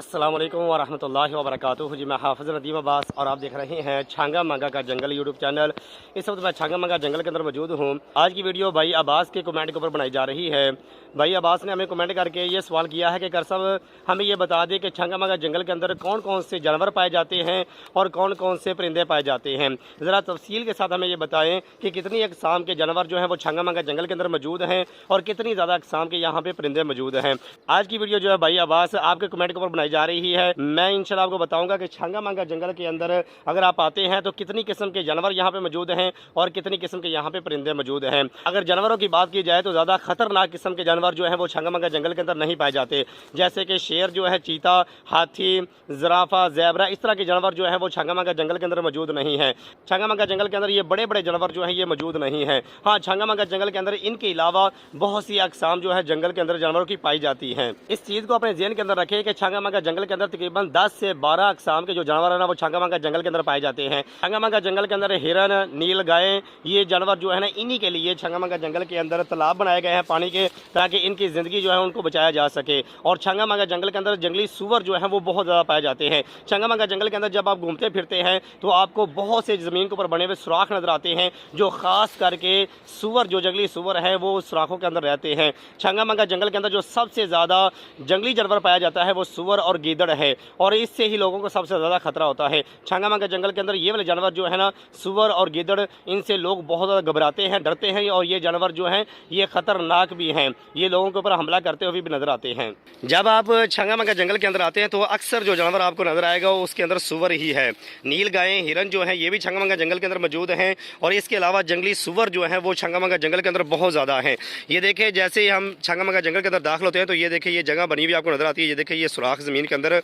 अस्सलाम वालेकुम वरहमतुल्लाहि वबरकातुहू। जी मैं हाफ़िज़ नदीम अब्बास और आप देख रहे हैं छांगा मांगा का जंगल यूट्यूब चैनल। इस वक्त मैं छांगा मांगा जंगल के अंदर मौजूद हूँ। आज की वीडियो भाई अब्बास के कमेंट के ऊपर बनाई जा रही है। भाई अब्बास ने हमें कमेंट करके ये सवाल किया है कि कर साहब हमें ये बता दें कि छांगा मांगा जंगल के अंदर कौन कौन से जानवर पाए जाते हैं और कौन कौन से परिंदे पाए जाते हैं। ज़रा तफसील के साथ हमें ये बताएँ कि कितनी अक़साम के जानवर जो हैं वो छांगा मांगा जंगल के अंदर मौजूद हैं और कितनी ज़्यादा अक़साम के यहाँ पे परिंदे मौजूद हैं। आज की वीडियो जो है भाई अब्बास आपके कमेंट के ऊपर बनाई जा रही है। मैं इंशाल्लाह आपको बताऊंगा कि छांगा मांगा जंगल के अंदर अगर आप आते हैं तो कितनी किस्म के जानवर यहाँ पे मौजूद हैं और कितनी किस्म के यहाँ पे परिंदे मौजूद हैं। अगर जानवरों की बात की जाए तो ज़्यादा खतरनाक किस्म के जानवर जो हैं वो छांगा मांगा जंगल के अंदर नहीं पाए जाते, जैसे कि शेर जो है, चीता, हाथी, ज़राफ़ा, ज़ेबरा, इस तरह के जानवर जो है वो छांगा मांगा जंगल के अंदर मौजूद नहीं है। छांगा मांगा जंगल के अंदर ये बड़े बड़े जानवर जो हैं ये मौजूद नहीं है। हाँ, छांगा मांगा जंगल के अंदर इनके अलावा बहुत सी अक़साम जो है जंगल के अंदर जानवरों की पाई जाती हैं। इस चीज़ को अपने ज़हन के अंदर रखें कि छांगा मांगा जंगल के अंदर तकरीबन 10 से 12 अक़साम के जो जानवर है ना वो छांगा मांगा जंगल के अंदर पाए जाते हैं। छांगा मांगा जंगल के अंदर हिरन, नील गाय, ये जानवर जो है ना इन्हीं के लिए छांगा मांगा जंगल के अंदर तालाब बनाए गए हैं पानी के, ताकि इनकी ज़िंदगी जो है उनको बचाया जा सके। और छांगा मांगा जंगल के अंदर जंगली सूअर जो है वो बहुत ज़्यादा पाए जाते हैं। छांगा मांगा जंगल के अंदर जब आप घूमते फिरते हैं तो आपको बहुत से ज़मीन के ऊपर बने हुए सुराख नजर आते हैं, जो ख़ास करके सूअर, जो जंगली सूअर है वो सुराखों के अंदर रहते हैं। छांगा मांगा जंगल के अंदर जो सबसे ज़्यादा जंगली जानवर पाया जाता है वो सूअर और गीदड़ है, और इससे ही लोगों को सबसे ज़्यादा खतरा होता है। छांगा मांगा जंगल के अंदर ये वाले जानवर जो है ना, सूअर और गीदड़, इनसे लोग बहुत ज़्यादा घबराते हैं, डरते हैं, और ये जानवर जो हैं ये ख़तरनाक भी हैं, ये लोगों के ऊपर हमला करते हुए भी नज़र आते हैं। जब आप छांगा मांगा जंगल के अंदर आते हैं तो अक्सर जो जानवर आपको नज़र आएगा उसके अंदर सूअर ही है। नील गायें, हिरन जो है ये भी छांगा मांगा जंगल के अंदर मौजूद हैं, और इसके अलावा जंगली सूअर जो है वो छांगा मांगा जंगल के अंदर बहुत ज़्यादा हैं। ये देखें, जैसे ही हम छांगा मांगा जंगल के अंदर दाखिल होते हैं तो ये देखें ये जगह बनी हुई आपको नज़र आती है। ये देखें ये सुराख ज़मीन के अंदर,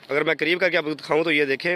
अगर मैं करीब करके आपको दिखाऊं तो ये देखें,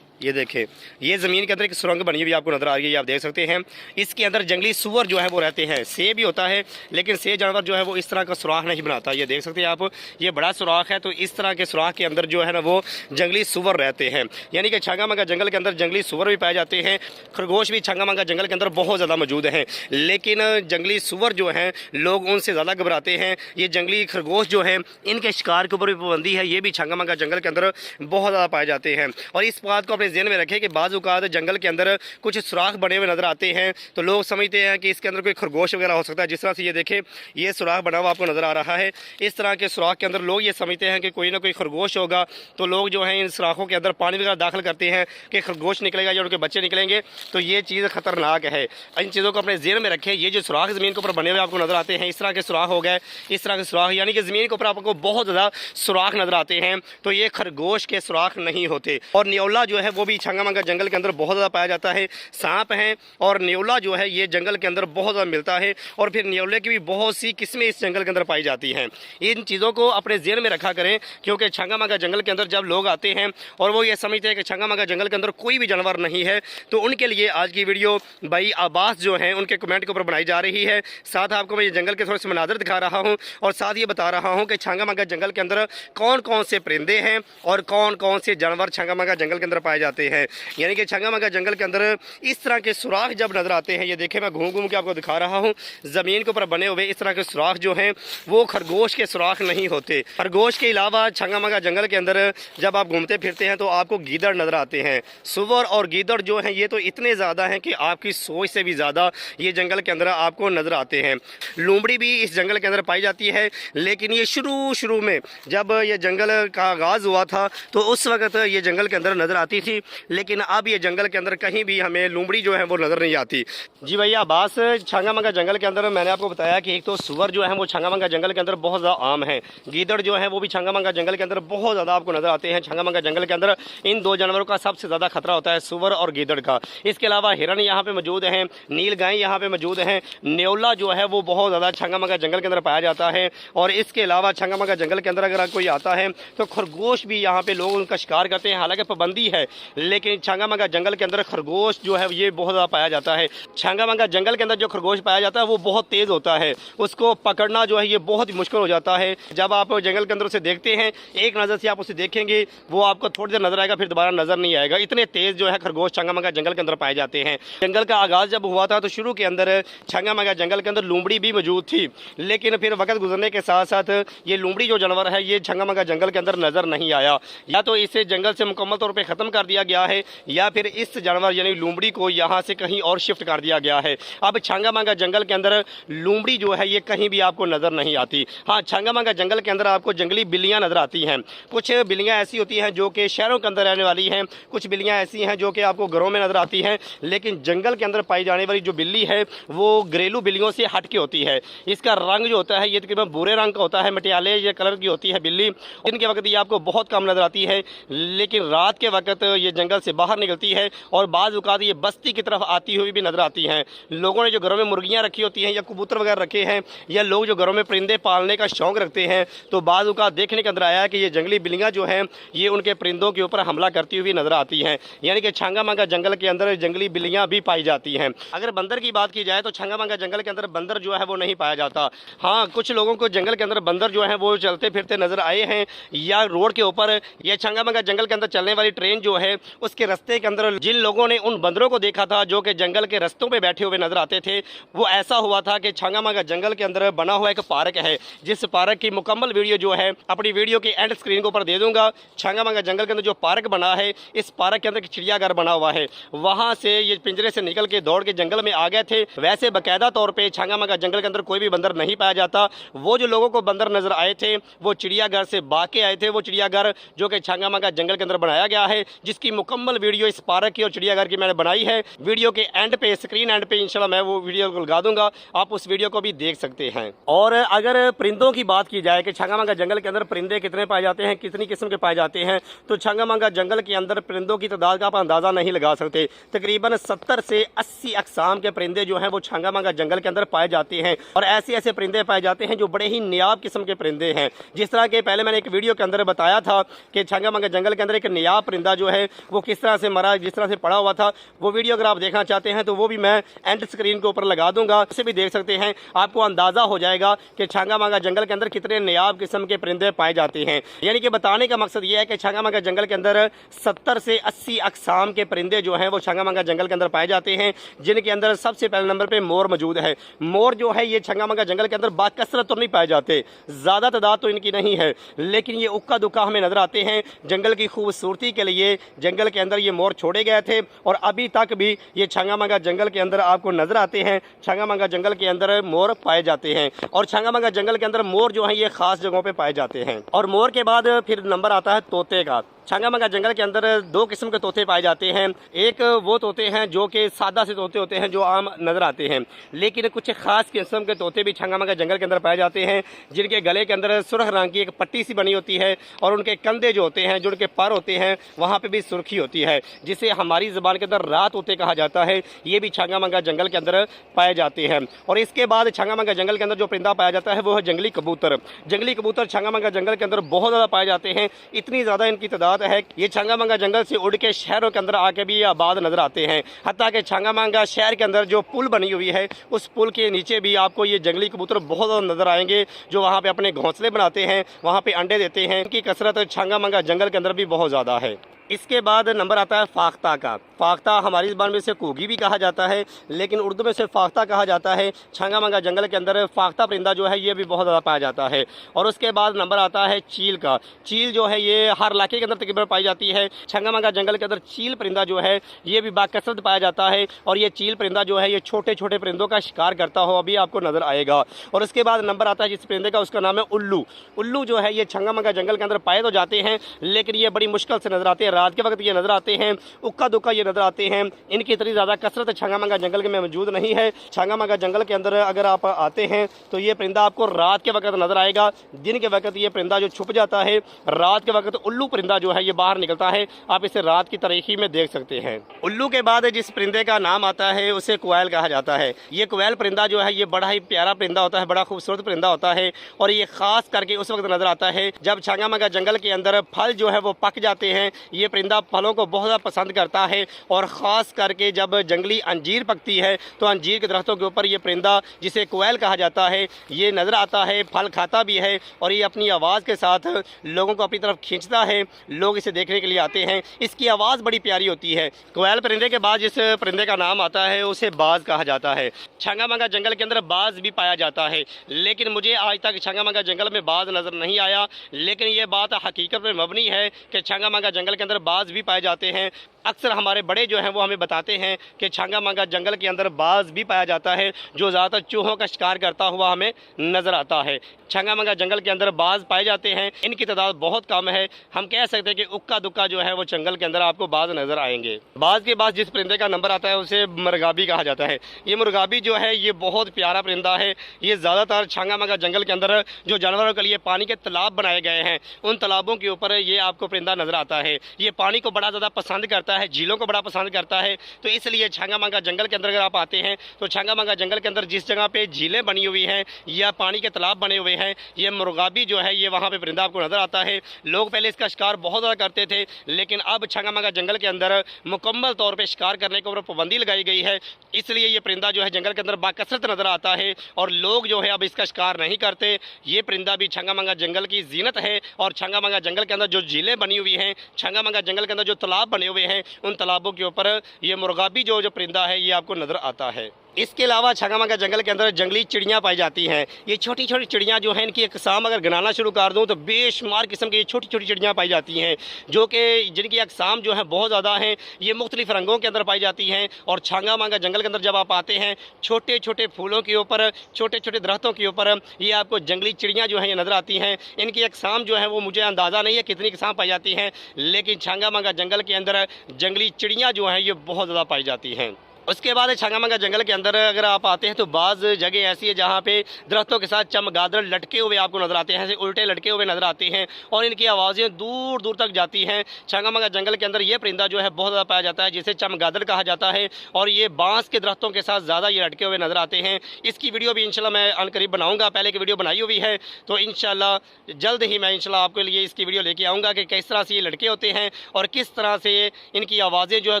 ये देखें ये ज़मीन के अंदर एक सुरंग बनी हुई आपको नज़र आ रही है, ये आप देख सकते हैं। इसके अंदर जंगली सूअर जो है वो रहते हैं। सेब भी होता है, लेकिन सेब जानवर जो है वो इस तरह का सुराख नहीं बनाता। ये देख सकते हैं आप, ये बड़ा सुराख है, तो इस तरह के सुराख के अंदर जो है ना वो जंगली सूअर रहते हैं। यानी कि छांगा मांगा जंगल के अंदर जंगली सूअर भी पाए जाते हैं। खरगोश भी छांगा मांगा जंगल के अंदर बहुत ज़्यादा मौजूद हैं, लेकिन जंगली सूअर जो हैं लोग उनसे ज़्यादा घबराते हैं। ये जंगली खरगोश जो हैं इनके शिकार के ऊपर भी पाबंदी है, ये भी छांगा मांगा जंगल के अंदर बहुत ज़्यादा पाए जाते हैं। और इस बात को अपने ज़हन में रखें कि बाज़-औक़ात जंगल के अंदर कुछ सुराख बने हुए नज़र आते हैं, तो लोग समझते हैं कि इसके अंदर कोई खरगोश वगैरह हो सकता है। जिस तरह से ये देखें ये सुराख बना हुआ आपको नज़र आ रहा है, इस तरह के सुराख के अंदर लोग ये समझते हैं कि कोई ना कोई खरगोश होगा, तो लोग जो हैं इन सुराखों के अंदर पानी वगैरह दाखिल करते हैं कि खरगोश निकलेगा या उनके बच्चे निकलेंगे, तो ये चीज़ ख़तरनाक है। इन चीज़ों को अपने ज़हन में रखें। ये जो सुराख ज़मीन के ऊपर बने हुए आपको नज़र आते हैं, इस तरह के सुराख हो गए, इस तरह के सुराख, यानी कि ज़मीन के ऊपर आपको बहुत ज़्यादा सुराख नज़र आते हैं, तो ये खरगोश के सुराख नहीं होते। और न्योला जो है वो भी छांगा मांगा जंगल के अंदर बहुत ज़्यादा पाया जाता है। सांप हैं और न्योला जो है ये जंगल के अंदर बहुत ज़्यादा मिलता है, और फिर न्योले की भी बहुत सी किस्में इस जंगल के अंदर पाई जाती हैं। इन चीज़ों को अपने ज़हन में रखा करें, क्योंकि छांगा मांगा जंगल के अंदर जब लोग आते हैं और वो ये समझते हैं कि छांगा मांगा जंगल के अंदर कोई भी जानवर नहीं है, तो उनके लिए आज की वीडियो भाई अब्बास जो हैं उनके कमेंट के ऊपर बनाई जा रही है। साथ आपको मैं ये जंगल के थोड़े से मनाज़र दिखा रहा हूँ, और साथ ये बता रहा हूँ कि छांगा मांगा जंगल के अंदर कौन कौन से परिंदे हैं और कौन कौन से जानवर छांगा मांगा जंगल के अंदर पाए जाते हैं। यानी कि छांगा मांगा जंगल के अंदर इस तरह के सुराख जब नज़र आते हैं, ये देखें मैं घूम घूम के आपको दिखा रहा हूँ, ज़मीन के ऊपर बने हुए इस तरह के सुराख जो हैं वो खरगोश के सुराख नहीं होते। खरगोश के अलावा छांगा मांगा जंगल के अंदर जब आप घूमते फिरते हैं तो आपको गीदड़ नज़र आते हैं। सूअर और गीदड़ जो हैं ये तो इतने ज़्यादा हैं कि आपकी सोच से भी ज़्यादा ये जंगल के अंदर आपको नज़र आते हैं। लोमड़ी भी इस जंगल के अंदर पाई जाती है, लेकिन ये शुरू में जब ये जंगल का आगाज़ हुआ था तो उस वक्त ये जंगल के अंदर नज़र आती थी, लेकिन अब ये जंगल के अंदर कहीं भी हमें लोमड़ी जो है वो नज़र नहीं आती। जी भैया अब्बास, छांगा मांगा जंगल के अंदर मैंने आपको बताया कि एक तो सूअर जो है वो छांगा मांगा जंगल के अंदर बहुत ज़्यादा आम है, गीदड़ जो है वो भी छांगा मांगा जंगल के अंदर बहुत ज़्यादा आपको नज़र आते हैं। छांगा मांगा जंगल के अंदर इन दो जानवरों का सबसे ज़्यादा खतरा होता है, सूअर और गीदड़ का। इसके अलावा हिरन यहाँ पे मौजूद हैं, नील गाय यहाँ पे मौजूद हैं, न्योला जो है वो बहुत ज़्यादा छांगा मांगा जंगल के अंदर पाया जाता है। और इसके अलावा छांगा मांगा जंगल के अंदर अगर कोई आता है तो खरगोश भी यहाँ पे लोग उनका शिकार करते हैं। हालांकि पाबंदी है लेकिन छांगा मांगा जंगल के अंदर खरगोश जो है ये बहुत ज़्यादा पाया जाता है। छांगा मांगा जंगल के अंदर जो खरगोश पाया जाता है वो बहुत तेज़ होता है, उसको पकड़ना जो है ये बहुत ही मुश्किल हो जाता है। जब आप जंगल के अंदर उसे देखते हैं, एक नज़र से आप उसे देखेंगे, वो आपको थोड़ी देर नजर आएगा, फिर दोबारा नजर नहीं आएगा। इतने तेज़ जो है खरगोश छांगा मांगा जंगल के अंदर पाए जाते हैं। जंगल का आगाज़ जब हुआ था तो शुरू के अंदर छांगा मांगा जंगल के अंदर लूमड़ी भी मौजूद थी, लेकिन फिर वक्त गुजरने के साथ साथ ये लूमड़ी जो जानवर है ये छांगा मांगा जंगल के अंदर नजर नहीं आया। या तो इसे जंगल से मुकम्मल तौर पे ख़त्म कर दिया गया है या फिर इस जानवर यानी लूमड़ी को यहाँ से कहीं और शिफ्ट कर दिया गया है। अब छांगा मांगा जंगल के अंदर लूमड़ी जो है ये कहीं भी आपको नज़र नहीं आती। हाँ, छांगा मांगा जंगल के अंदर आपको जंगली बिल्लियाँ नज़र आती हैं। कुछ बिल्लियाँ ऐसी होती हैं जो कि शहरों के अंदर रहने वाली हैं, कुछ बिल्लियाँ ऐसी हैं जो कि आपको घरों में नज़र आती हैं, लेकिन जंगल के अंदर पाई जाने वाली जो बिल्ली है वो घरेलू बिल्लियों से हट के होती है। इसका रंग जो होता है ये तकरीबन भूरे रंग का होता है, मटियाले ये कलर की होती है बिल्ली। दिन के वक्त ये आपको बहुत कम नज़र आती है, लेकिन रात के वक्त ये जंगल से बाहर निकलती है और बाज़ औक़ात ये बस्ती की तरफ आती हुई भी नज़र आती हैं। लोगों ने जो घरों में मुर्गियाँ रखी होती हैं या कबूतर वगैरह रखे हैं, या लोग जो घरों में परिंदे पालने का शौक़ रखते हैं, तो बाज़ औक़ात देखने के अंदर आया है कि ये जंगली बिल्लियाँ जो हैं ये उनके परिंदों के ऊपर हमला करती हुई नज़र आती हैं। यानी कि छांगा मांगा जंगल के अंदर जंगली बिल्लियाँ भी पाई जाती हैं। अगर बंदर की बात की जाए तो छांगा मांगा जंगल के अंदर बंदर जो है वो नहीं पाया जाता। हाँ, कुछ लोगों को जंगल के अंदर बंदर जो है वो चलते फिरते नजर आए हैं, या रोड के ऊपर या छांगा मांगा जंगल के अंदर चलने वाली ट्रेन जो है उसके रास्ते के अंदर जिन लोगों ने उन बंदरों को देखा था जो कि जंगल के रस्तों पे बैठे हुए नजर आते थे, वो ऐसा हुआ था कि छांगा मांगा जंगल के अंदर बना हुआ एक पार्क है, जिस पार्क की मुकम्मल वीडियो जो है अपनी वीडियो की एंड स्क्रीन के ऊपर दे दूंगा। छांगा मांगा जंगल के अंदर जो पार्क बना है, इस पार्क के अंदर चिड़ियाघर बना हुआ है, वहां से ये पिंजरे से निकल के दौड़ के जंगल में आ गए थे। वैसे बाकायदा तौर पे छांगा मांगा जंगल के अंदर कोई भी बंदर नहीं पाया जाता। वो जो लोगों को बंदर नजर आए थे वो चिड़ियाघर से भाग के आए थे। वो चिड़ियाघर जो कि छांगा मांगा जंगल के अंदर बनाया गया है, जिसकी मुकम्मल वीडियो इस पार्क की और चिड़ियाघर की मैंने बनाई है। वीडियो के एंड पे, स्क्रीन एंड पे इंशाल्लाह मैं वो वीडियो को लगा दूंगा, आप उस वीडियो को भी देख सकते हैं। और अगर परिंदों की बात की जाए कि छांगा मांगा जंगल के अंदर परिंदे कितने पाए जाते हैं, कितनी किस्म के पाए जाते हैं, तो छांगा मांगा जंगल के अंदर परिंदों की तादाद का आप अंदाज़ा नहीं लगा सकते। तकरीबन 70 से 80 अक़साम के परिंदे जो हैं वो छांगा मांगा जंगल के अंदर पाए जाते हैं। और ऐसे ऐसे परिंदे पाए जाते हैं जो बड़े ही नियाब किस्म के परिंदे हैं। जिस तरह के पहले मैंने एक वीडियो के अंदर बताया था कि छांगा मांगा जंगल के अंदर एक नियाब परिंदा जो है वो किस तरह से मरा, जिस तरह से पड़ा हुआ था, वो वीडियो अगर आप देखना चाहते हैं तो वो भी मैं एंड स्क्रीन के ऊपर लगा दूंगा, उसे भी देख सकते हैं। आपको अंदाज़ा हो जाएगा कि छांगा मांगा जंगल के अंदर कितने नियाब किस्म के परिंदे पाए जाते हैं। यानी कि बताने का मकसद ये है कि छांगा मांगा जंगल के अंदर 70 से 80 अक़साम के परिंदे जो हैं वो छांगा मांगा जंगल के अंदर पाए जाते हैं, जिनके अंदर सबसे पहले नंबर पे मोर मौजूद है। मोर जो है ये छांगा मांगा जंगल के अंदर बाकसरत तो नहीं पाए जाते, ज़्यादा तादाद तो इनकी नहीं है, लेकिन ये उक्का दुक्का हमें नजर आते हैं। जंगल की खूबसूरती के लिए जंगल के अंदर ये मोर छोड़े गए थे और अभी तक भी ये छांगा मांगा जंगल के अंदर आपको नजर आते हैं। छांगा मांगा जंगल के अंदर मोर पाए जाते हैं और छांगा मांगा जंगल के अंदर मोर जो है ये खास जगहों पे पाए जाते हैं। और मोर के बाद फिर नंबर आता है तोते का। छांगा मांगा जंगल के अंदर 2 किस्म के तोते पाए जाते हैं। एक वो तोते हैं जो कि सादा से तोते होते हैं जो आम नज़र आते हैं, लेकिन कुछ खास किस्म के तोते भी छांगा मांगा जंगल के अंदर पाए जाते हैं, जिनके गले के अंदर सुर्ख रंग की एक पट्टी सी बनी होती है और उनके कंधे जो होते हैं, जो उनके पर होते हैं, वहाँ पर भी सुर्खी होती है, जिसे हमारी ज़बान के अंदर रात तोते कहा जाता है। ये भी छांगा मांगा जंगल के अंदर पाए जाते हैं। और इसके बाद छांगा मांगा जंगल के अंदर जो परिंदा पाया जाता है वो है जंगली कबूतर। जंगली कबूतर छांगा मांगा जंगल के अंदर बहुत ज़्यादा पाए जाते हैं, इतनी ज़्यादा इनकी तादाद है। ये छांगा मांगा जंगल से उड़ के शहरों के अंदर आके भी आबाद नजर आते हैं। हत्ता कि छांगा मांगा शहर के अंदर जो पुल बनी हुई है, उस पुल के नीचे भी आपको ये जंगली कबूतर बहुत ज़्यादा नजर आएंगे, जो वहाँ पे अपने घोंसले बनाते हैं, वहाँ पे अंडे देते हैं। इनकी कसरत छांगा मांगा जंगल के अंदर भी बहुत ज़्यादा है। इसके बाद नंबर आता है फाख्ता का। फाख्ता हमारी ज़बान में से कोगी भी कहा जाता है, लेकिन उर्दू में से फाख्ता कहा जाता है। छांगा मांगा जंगल के अंदर फाख्ता परिंदा जो है ये भी बहुत ज़्यादा पाया जाता है। और उसके बाद नंबर आता है चील का। चील जो है ये हर इलाके के अंदर तकरीबन पाई जाती है। छांगा मांगा जंगल के अंदर चील परिंदा जो है ये भी बाकसरत पाया जाता है, और ये चील परिंदा जो है ये छोटे छोटे परिंदों का शिकार करता हो अभी आपको नज़र आएगा। और उसके बाद नंबर आता है जिस परिंदे का, उसका नाम है उल्लू। उल्लू जो है ये छांगा मांगा जंगल के अंदर पाए तो जाते हैं, लेकिन ये बड़ी मुश्किल से नजर आते हैं। रात के वक्त ये नजर आते हैं, उक्का दुक्का ये नजर आते हैं। इनकी इतनी ज़्यादा कसरत छांगा मांगा जंगल में मौजूद नहीं है। छांगा मांगा जंगल के अंदर अगर आप आते हैं तो ये परिंदा आपको रात के वक्त नजर आएगा। दिन के वक्त ये परिंदा जो छुप जाता है, रात के वक्त उल्लू परिंदा जो है ये बाहर निकलता है। आप इसे रात की तारीखी में देख सकते हैं। उल्लू के बाद जिस परिंदे का नाम आता है उसे कोयल कहा जाता है। ये कोयल परिंदा जो है ये बड़ा ही प्यारा परिंदा होता है, बड़ा खूबसूरत परिंदा होता है, और ये खास करके उस वक्त नजर आता है जब छांगा मांगा जंगल के अंदर फल जो है वो पक जाते हैं। ये ये परिंदा फलों को बहुत ज़्यादा पसंद करता है और ख़ास करके जब जंगली अंजीर पकती है तो अंजीर के दरख्तों के ऊपर ये परिंदा, जिसे कोयल कहा जाता है, ये नज़र आता है। फल खाता भी है और ये अपनी आवाज़ के साथ लोगों को अपनी तरफ खींचता है। लोग इसे देखने के लिए आते हैं। इसकी आवाज़ बड़ी प्यारी होती है। कोयल परिंदे के बाद जिस परिंदे का नाम आता है उसे बाज कहा जाता है। छंगा मंगा जंगल के अंदर बाज भी पाया जाता है, लेकिन मुझे आज तक छंगा मंगा जंगल में बाज नज़र नहीं आया। लेकिन ये बात हकीकत में मबनी है कि छंगा मंगा जंगल के अंदर बाज भी पाए जाते हैं। अक्सर हमारे बड़े जो हैं वो हमें बताते हैं कि छंगा मंगा जंगल के अंदर बाज भी पाया जाता है, जो ज़्यादातर चूहों का शिकार करता हुआ हमें नज़र आता है। छंगा मंगा जंगल के अंदर बाज पाए जाते हैं, इनकी तादाद बहुत कम है। हम कह सकते हैं कि उक्का दुक्का जो है वो जंगल के अंदर आपको बाज नज़र आएंगे। बाज के बाद जिस परिंदे का नंबर आता है उसे मुर्गाबी कहा जाता है। ये मुर्गाबी जो है ये बहुत प्यारा परिंदा है। ये ज़्यादातर छंगा मंगा जंगल के अंदर जो जानवरों के लिए पानी के तालाब बनाए गए हैं उन तालाबों के ऊपर ये आपको परिंदा नज़र आता है। ये पानी को बड़ा ज़्यादा पसंद करता है, झीलों को बड़ा पसंद करता है। तो इसलिए छंगा मंगा जंगल के अंदर अगर आप आते हैं तो छंगा मंगा जंगल के अंदर जिस जगह पे झीलें बनी हुई हैं या पानी के तालाब बने हुए हैं, ये मुर्गाबी जो है ये वहाँ पे परिंदा आपको नज़र आता है। लोग पहले इसका शिकार बहुत ज़्यादा करते थे, लेकिन अब छंगा मंगा जंगल के अंदर मुकम्मल तौर पर शिकार करने के ऊपर पाबंदी लगाई गई है। इसलिए ये परिंदा जो है जंगल के अंदर बाकसरत नज़र आता है और लोग जो है अब इसका शिकार नहीं करते। ये परिंदा भी छंगा मंगा जंगल की जीनत है और छंगा मंगा जंगल के अंदर जो झीलें बनी हुई हैं, छंगा मंगा जंगल के अंदर जो तालाब बने हुए हैं, उन तालाबों के ऊपर ये मुर्गाबी जो परिंदा है ये आपको नज़र आता है। इसके अलावा छंगा मंगा जंगल के अंदर जंगली चिड़ियाँ पाई जाती हैं। ये छोटी छोटी चिड़ियाँ जो हैं इनकी अक़साम अगर गिनाना शुरू कर दूँ तो बेशुमार किस्म की ये छोटी छोटी चिड़ियाँ पाई जाती हैं, जो कि जिनकी अक़साम जो है बहुत ज़्यादा हैं। ये मुख्तलिफ़ रंगों के अंदर पाई जाती हैं और छंगा मंगा जंगल के अंदर जब आप आते हैं छोटे छोटे फूलों के ऊपर, छोटे छोटे दरख्तों के ऊपर ये आपको जंगली चिड़ियाँ जो हैं ये नज़र आती हैं। इनकी अक़साम जो है वो मुझे अंदाज़ा नहीं है कितनी अक़साम पाई जाती हैं, लेकिन छंगा मंगा जंगल के अंदर जंगली चिड़ियाँ जो हैं ये बहुत ज़्यादा पाई जाती हैं। उसके बाद छंगा मंगा जंगल के अंदर अगर आप आते हैं तो बाज़ जगह ऐसी है जहाँ पे दरख्तों के साथ चमगादड़ लटके हुए आपको नज़र आते हैं, ऐसे उल्टे लटके हुए नज़र आते हैं और इनकी आवाज़ें दूर दूर तक जाती हैं। छंगा मंगा जंगल के अंदर ये परिंदा जो है बहुत ज़्यादा पाया जाता है, जिसे चमगादड़ कहा जाता है और ये बाँस के दरख्तों के साथ ज़्यादा ये लटके हुए नज़र आते हैं। इसकी वीडियो भी इंशाल्लाह मैं अनकरीब बनाऊँगा, पहले की वीडियो बनाई हुई है, तो इंशाल्लाह जल्द ही मैं इंशाल्लाह आपके लिए इसकी वीडियो लेके आऊँगा कि किस तरह से ये लटके होते हैं और किस तरह से इनकी आवाज़ें जो है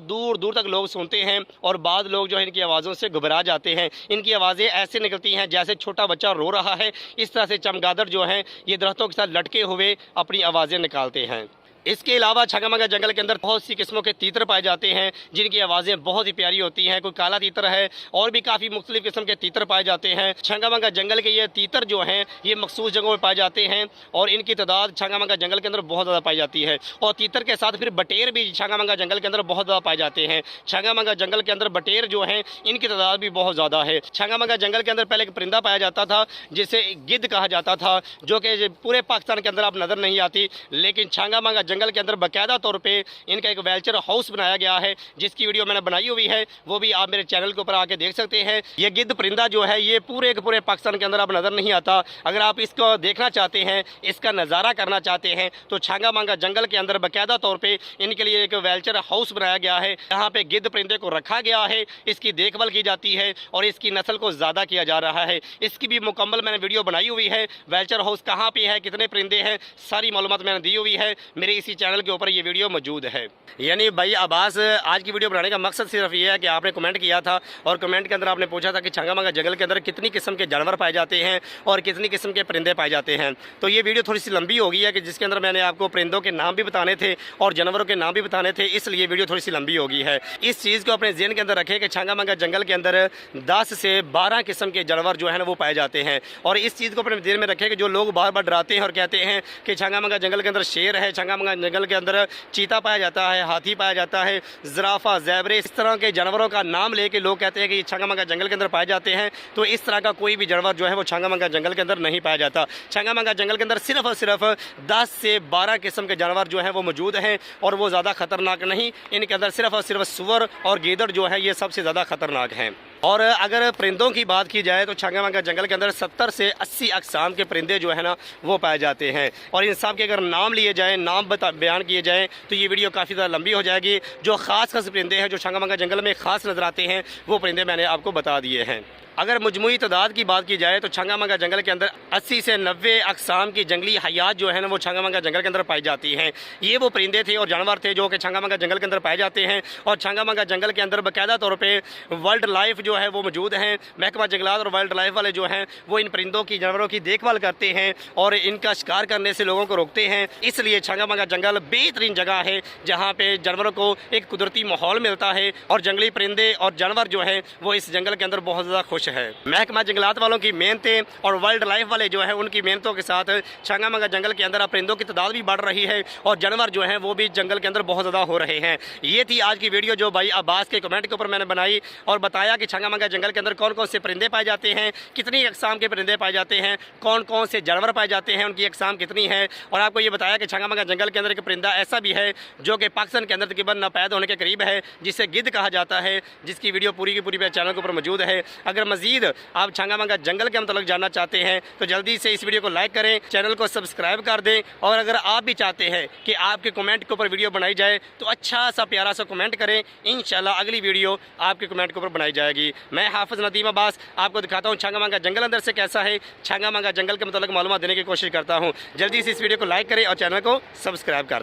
दूर दूर तक लोग सुनते हैं और बाद लोग जो है इनकी आवाज़ों से घबरा जाते हैं। इनकी आवाज़ें ऐसे निकलती हैं जैसे छोटा बच्चा रो रहा है। इस तरह से चमगादड़ जो हैं ये दरख्तों के साथ लटके हुए अपनी आवाज़ें निकालते हैं। इसके अलावा छंगा मंगा जंगल के अंदर बहुत सी किस्मों के तीतर पाए जाते हैं जिनकी आवाज़ें बहुत ही प्यारी होती हैं। कोई काला तीतर है और भी काफ़ी मुख्तलिफ किस्म के तीतर पाए जाते हैं। छंगा मंगा जंगल के ये तीतर जो हैं ये मखसूस जगहों पर पाए जाते हैं और इनकी तादाद छंगा मंगा जंगल के अंदर बहुत ज़्यादा पाई जाती है। और तीतर के साथ फिर बटेर भी छंगा मंगा जंगल के अंदर बहुत ज़्यादा पाए जाते हैं। छंगा मंगा जंगल के अंदर बटेर जो हैं इनकी तादाद भी बहुत ज़्यादा है। छंगा मंगा जंगल के अंदर पहले एक परिंदा पाया जाता था जिसे गिद्ध कहा जाता था, जो कि पूरे पाकिस्तान के अंदर अब नज़र नहीं आती, लेकिन छंगा मंगा जंगल के अंदर बाकायदा तौर पे इनका एक वेलचर हाउस बनाया गया है, जिसकी वीडियो मैंने बनाई हुई है, वो भी आप मेरे चैनल के ऊपर आके देख सकते हैं। ये गिद्ध परिंदा जो है ये पूरे के पूरे पाकिस्तान के अंदर अब नज़र नहीं आता। अगर आप इसको देखना चाहते हैं, इसका नज़ारा करना चाहते हैं, तो छंगा मंगा जंगल के अंदर बाकायदा तौर पर इनके लिए एक वेलचर हाउस बनाया गया है। यहाँ पे गिद्ध परिंदे को रखा गया है, इसकी देखभाल की जाती है और इसकी नस्ल को ज़्यादा किया जा रहा है। इसकी भी मुकम्मल मैंने वीडियो बनाई हुई है। वेलचर हाउस कहाँ पे है, कितने परिंदे हैं, सारी मालूमात मैंने दी हुई है। मेरे इसी चैनल के ऊपर ये वीडियो मौजूद है। यानी भाई अब्बास, आज की वीडियो बनाने का मकसद सिर्फ ये है कि आपने कमेंट किया था और कमेंट के अंदर आपने पूछा था कि छंगा मंगा जंगल के अंदर कितनी किस्म के जानवर पाए जाते हैं और कितनी किस्म के परिंदे पाए जाते हैं। तो ये वीडियो थोड़ी सी लंबी हो गई है कि जिसके अंदर मैंने आपको परिंदों के नाम भी बताने थे और जानवरों के नाम भी बताने थे, इसलिए वीडियो थोड़ी सी लंबी हो गई है। इस चीज़ को अपने ज़हन के अंदर रखें कि छंगा मंगा जंगल के अंदर 10 से 12 किस्म के जानवर जो है ना वो पाए जाते हैं। और इस चीज़ को अपने ज़हन में रखें कि जो लोग बार बार डराते हैं और कहते हैं कि छंगा मंगा जंगल के अंदर शेर है, छंगा मंगा जंगल के अंदर चीता पाया जाता है, हाथी पाया जाता है, ज़राफ़ा, ज़ेबरे, इस तरह के जानवरों का नाम लेके लोग कहते हैं कि ये छंगा मंगा जंगल के अंदर पाए जाते हैं, तो इस तरह का कोई भी जानवर जो है वो छंगा मंगा जंगल के अंदर नहीं पाया जाता। छंगा मंगा जंगल के अंदर सिर्फ और सिर्फ 10 से 12 किस्म के जानवर जो हैं वो मौजूद हैं और वो ज़्यादा ख़तरनाक नहीं। इनके अंदर सिर्फ और सिर्फ सुअर और गीदड़ जो है ये सबसे ज़्यादा ख़तरनाक हैं। और अगर परिंदों की बात की जाए तो छंगा मंगा जंगल के अंदर 70 से 80 अक़साम के परिंदे जो है ना वो पाए जाते हैं और इन सब के अगर नाम लिए जाएँ, नाम बयान किए जाएँ तो ये वीडियो काफ़ी ज़्यादा लंबी हो जाएगी। जो ख़ास परिंदे हैं जो छंगा मंगा जंगल में ख़ास नज़र आते हैं वो परिंदे मैंने आपको बता दिए हैं। अगर मजमूई तादाद की बात की जाए तो छंगा मंगा जंगल के अंदर 80 से 90 अकसाम की जंगली हयात जो है ना वो छंगा मंगा जंगल के अंदर पाई जाती हैं। ये वो परिंदे थे और जानवर थे जो कि छंगा मंगा जंगल के अंदर पाए जाते हैं और छंगा मंगा जंगल के अंदर बाकायदा तौर पे वाइल्ड लाइफ जो है वो मौजूद हैं। महकमा जंगलात और वाइल्ड लाइफ वाले जो हैं वो इन परिंदों की जानवरों की देखभाल करते हैं और इनका शिकार करने से लोगों को रोकते हैं। इसलिए छंगा मंगा जंगल बेहतरीन जगह है जहाँ पे जानवरों को एक कुदरती माहौल मिलता है और जंगली परिंदे और जानवर जो है वो इस जंगल के अंदर बहुत ज़्यादा खुश है। महकमा जंगलात वालों की मेहनतें और वाइल्ड लाइफ वाले जो है उनकी मेहनतों के साथ छंगा मंगा जंगल के अंदर परिंदों की तादाद भी बढ़ रही है और जानवर जो है वो भी जंगल के अंदर बहुत ज़्यादा हो रहे हैं। ये थी आज की वीडियो जो भाई अब्बास के कमेंट के ऊपर मैंने बनाई और बताया कि छंगा मंगा जंगल के अंदर कौन कौन से परिंदे पाए जाते हैं, कितनी अकसाम के परिंदे पाए जाते हैं, कौन कौन से जानवर पाए जाते हैं, उनकी अकसाम कितनी है। और आपको ये बताया कि छंगा मंगा जंगल के अंदर एक परिंदा ऐसा भी है जो कि पाकिस्तान के अंदर तकरीबन नापैद होने के करीब है, जिसे गिद्ध कहा जाता है, जिसकी वीडियो पूरी की पूरी मेरे चैनल के ऊपर मौजूद है। अगर मजीद आप छंगा मंगा जंगल के मतलब जानना चाहते हैं तो जल्दी से इस वीडियो को लाइक करें, चैनल को सब्सक्राइब कर दें और अगर आप भी चाहते हैं कि आपके कमेंट के ऊपर वीडियो बनाई जाए तो अच्छा सा प्यारा सा कमेंट करें, इंशाल्लाह अगली वीडियो आपके कमेंट के ऊपर बनाई जाएगी। मैं हाफिज़ नदीम अब्बास आपको दिखाता हूँ छंगा मंगा जंगल अंदर से कैसा है, छंगा मंगा जंगल के मतलब मालूमात देने की कोशिश करता हूँ। जल्दी से इस वीडियो को लाइक करें और चैनल को सब्सक्राइब कर दें।